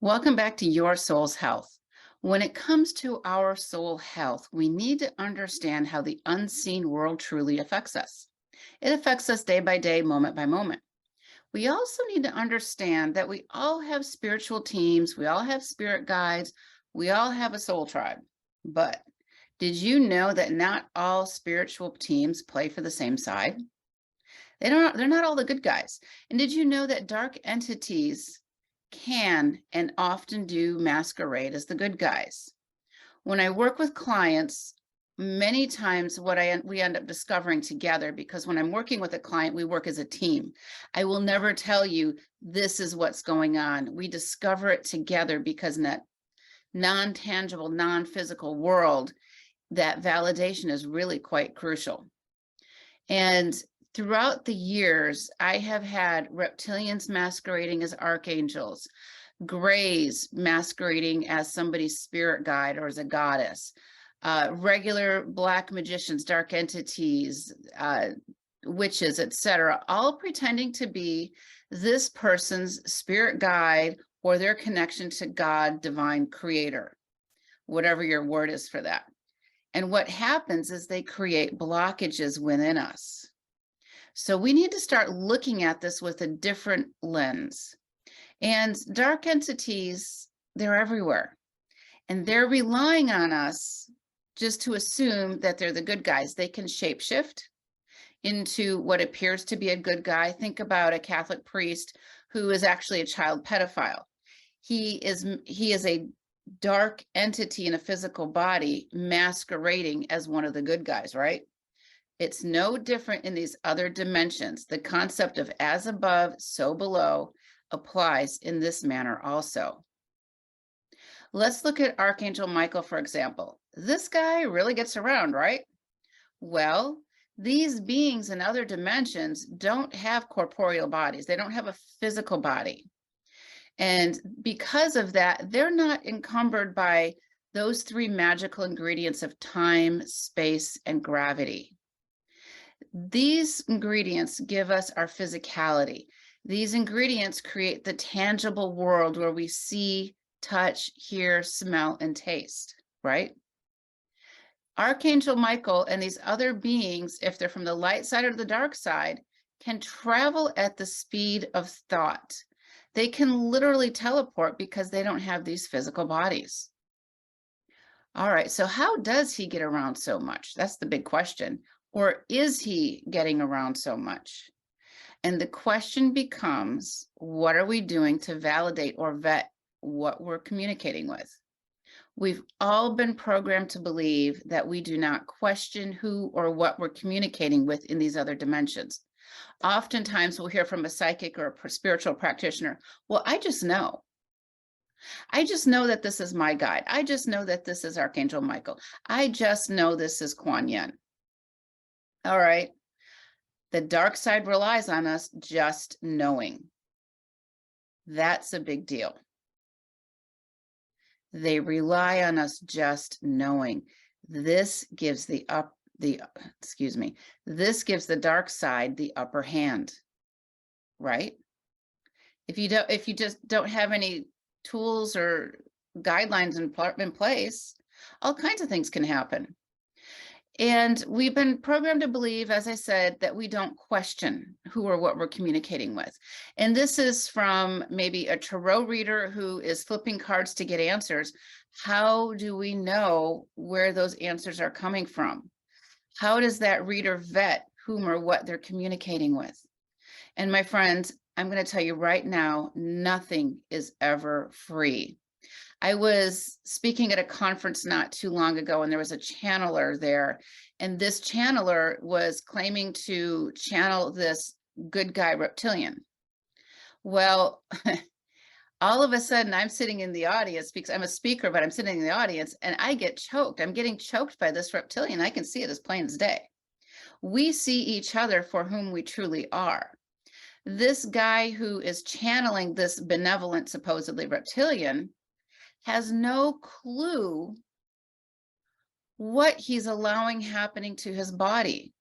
Welcome back to Your Soul's Health. When it comes to our soul health, we need to understand how the unseen world truly affects us. It affects us day by day, moment by moment. We also need to understand that we all have spiritual teams, we all have spirit guides, we all have a soul tribe. But did you know that not all spiritual teams play for the same side? They're not all the good guys. And did you know that dark entities can and often do masquerade as the good guys? When I work with clients, many times we end up discovering together, because when I'm working with a client, we work as a team. I will never tell you this is what's going on. We discover it together because in that non-tangible, non-physical world, that validation is really quite crucial. And throughout the years, I have had reptilians masquerading as archangels, grays masquerading as somebody's spirit guide or as a goddess, regular black magicians, dark entities, witches, etc., all pretending to be this person's spirit guide or their connection to God, divine creator, whatever your word is for that. And what happens is they create blockages within us. So we need to start looking at this with a different lens. And dark entities, they're everywhere. And they're relying on us just to assume that they're the good guys. They can shapeshift into what appears to be a good guy. Think about a Catholic priest who is actually a child pedophile. He is a dark entity in a physical body masquerading as one of the good guys, right? It's no different in these other dimensions. The concept of as above, so below applies in this manner also. Let's look at Archangel Michael, for example. This guy really gets around, right? Well, these beings in other dimensions don't have corporeal bodies. They don't have a physical body. And because of that, they're not encumbered by those three magical ingredients of time, space, and gravity. These ingredients give us our physicality. These ingredients create the tangible world where we see, touch, hear, smell, and taste, right? Archangel Michael and these other beings, if they're from the light side or the dark side, can travel at the speed of thought. They can literally teleport because they don't have these physical bodies. All right, so how does he get around so much? That's the big question. Or is he getting around so much? And the question becomes, what are we doing to validate or vet what we're communicating with? We've all been programmed to believe that we do not question who or what we're communicating with in these other dimensions. Oftentimes we'll hear from a psychic or a spiritual practitioner, well, I just know. I just know that this is my guide. I just know that this is Archangel Michael. I just know this is Kuan Yin. All right. The dark side relies on us just knowing. That's a big deal. They rely on us just knowing. This gives this gives the dark side the upper hand, right? If you just don't have any tools or guidelines in place, all kinds of things can happen. And we've been programmed to believe, as I said, that we don't question who or what we're communicating with. And this is from maybe a tarot reader who is flipping cards to get answers. How do we know where those answers are coming from? How does that reader vet whom or what they're communicating with? And my friends, I'm going to tell you right now, nothing is ever free. I was speaking at a conference not too long ago, and there was a channeler there, and this channeler was claiming to channel this good guy reptilian. Well, all of a sudden I'm sitting in the audience because I'm a speaker, but I'm sitting in the audience and I get choked. I'm getting choked by this reptilian. I can see it as plain as day. We see each other for whom we truly are. This guy who is channeling this benevolent, supposedly reptilian, has no clue what he's allowing happening to his body.